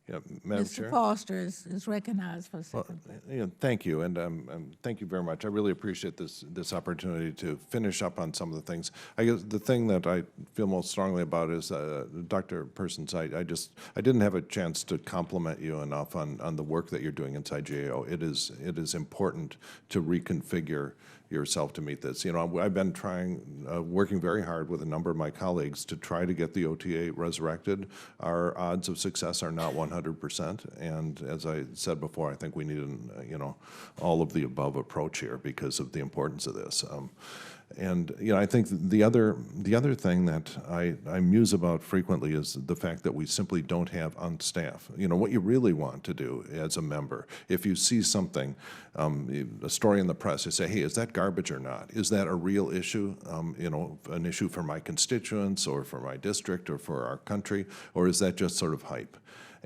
Yeah, Madam Chair. Mr. Foster is recognized for a Well, second. thank you, and thank you very much. I really appreciate this opportunity to finish up on some of the things. I guess the thing that I feel most strongly about is, Dr. Persons, I didn't have a chance to compliment you enough on the work that you're doing inside GAO. It is important to reconfigure yourself to meet this. You know, I've been working very hard with a number of my colleagues to try to get the OTA resurrected. Our odds of success are not 100%, and as I said before, I think we need an, all of the above approach here because of the importance of this. And I think the other thing that I muse about frequently is the fact that we simply don't have on staff. What you really want to do as a member, if you see something, a story in the press, you say, hey, is that garbage or not? Is that a real issue? An issue for my constituents or for my district or for our country, or is that just sort of hype?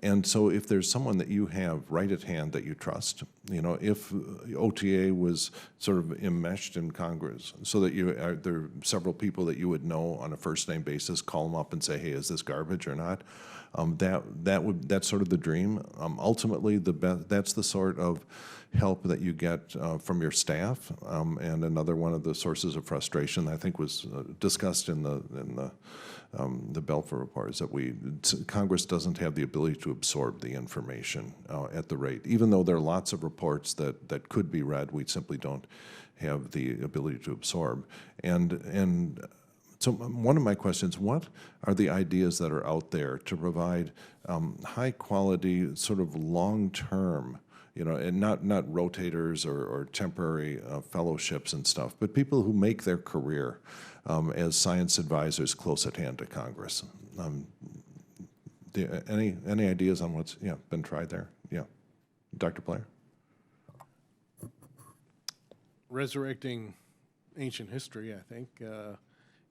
And so if there's someone that you have right at hand that you trust, if OTA was sort of enmeshed in Congress so that there are several people that you would know on a first name basis, call them up and say, hey, is this garbage or not? That's sort of the dream. Ultimately, that's the sort of help that you get from your staff. And another one of the sources of frustration I think was discussed in the Belfer report is that Congress doesn't have the ability to absorb the information at the rate. Even though there are lots of reports that could be read, we simply don't have the ability to absorb. And so one of my questions, what are the ideas that are out there to provide high quality, sort of long-term, and not rotators or temporary fellowships and stuff, but people who make their career as science advisors close at hand to Congress? Any ideas on what's been tried there? Yeah, Dr. Blair. Resurrecting ancient history, I think.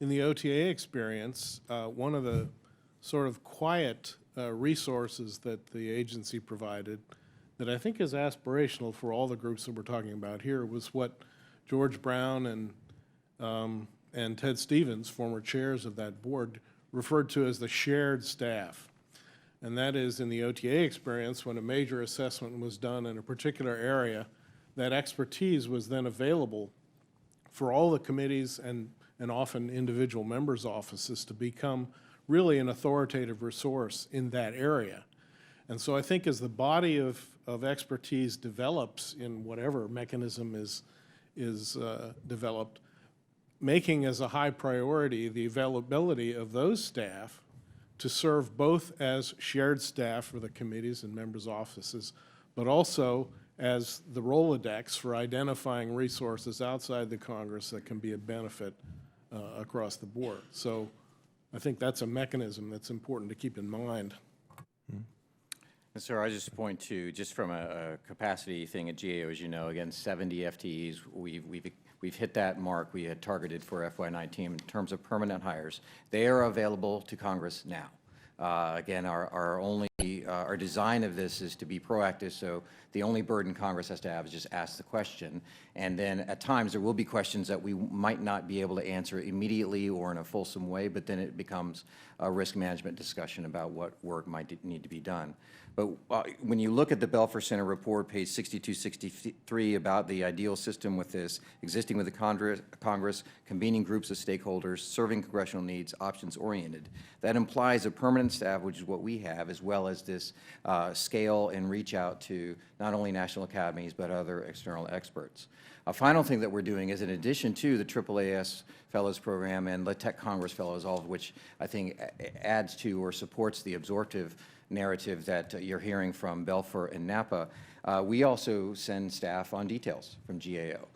In the OTA experience, one of the sort of quiet resources that the agency provided that I think is aspirational for all the groups that we're talking about here was what George Brown and Ted Stevens, former chairs of that board, referred to as the shared staff. And that is, in the OTA experience, when a major assessment was done in a particular area, that expertise was then available for all the committees and often individual members' offices to become really an authoritative resource in that area. And so I think as the body of expertise develops in whatever mechanism is developed, making as a high priority the availability of those staff to serve both as shared staff for the committees and members' offices, but also as the Rolodex for identifying resources outside the Congress that can be a benefit across the board. So I think that's a mechanism that's important to keep in mind. And sir, I just point to, just from a capacity thing at GAO, as you know, again, 70 FTEs, we've hit that mark we had targeted for FY19 in terms of permanent hires. They are available to Congress now. Again, our design of this is to be proactive, so the only burden Congress has to have is just ask the question. And then at times there will be questions that we might not be able to answer immediately or in a fulsome way, but then it becomes a risk management discussion about what work might need to be done. But when you look at the Belfer Center report, page 62, 63, about the ideal system with this, existing with the Congress, convening groups of stakeholders, serving congressional needs, options-oriented, that implies a permanent staff, which is what we have, as well as this scale and reach out to not only national academies, but other external experts. A final thing that we're doing is, in addition to the AAAS Fellows Program and the Tech Congress Fellows, all of which I think adds to or supports the absorptive narrative that you're hearing from Belfer and Napa, we also send staff on details from GAO.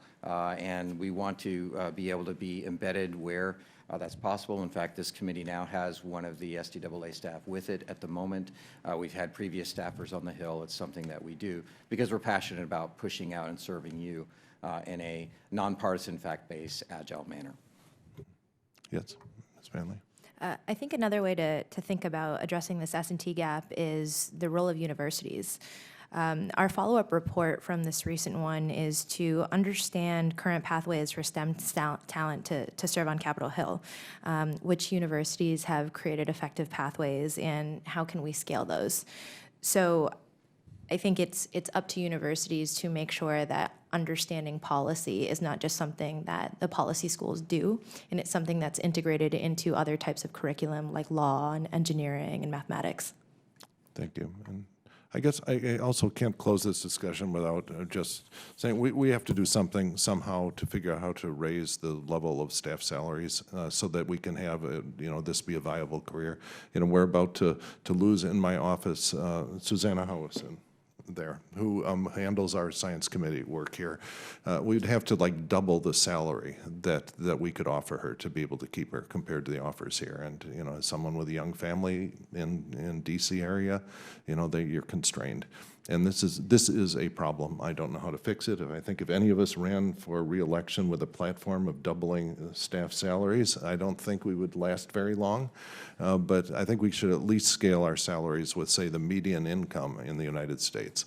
And we want to be able to be embedded where that's possible. In fact, this committee now has one of the SDAA staff with it at the moment. We've had previous staffers on the Hill. It's something that we do because we're passionate about pushing out and serving you in a nonpartisan, fact-based, agile manner. Yes, Ms. Manley. I think another way to think about addressing this S&T gap is the role of universities. Our follow-up report from this recent one is to understand current pathways for STEM talent to serve on Capitol Hill. Which universities have created effective pathways, and how can we scale those? So I think it's up to universities to make sure that understanding policy is not just something that the policy schools do, and it's something that's integrated into other types of curriculum like law and engineering and mathematics. Thank you. And I guess I also can't close this discussion without just saying we have to do something somehow to figure out how to raise the level of staff salaries so that we can have this be a viable career. We're about to lose in my office Susanna Howison there, who handles our science committee work here. We'd have to like double the salary that we could offer her to be able to keep her compared to the offers here. And as someone with a young family in DC area, you're constrained. And this is a problem. I don't know how to fix it. I think if any of us ran for re-election with a platform of doubling staff salaries, I don't think we would last very long. But I think we should at least scale our salaries with, say, the median income in the United States.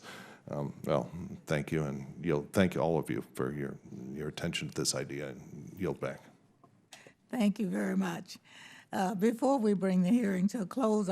Well, thank you, and thank all of you for your attention to this idea, and yield back. Thank you very much. Before we bring the hearing to a close,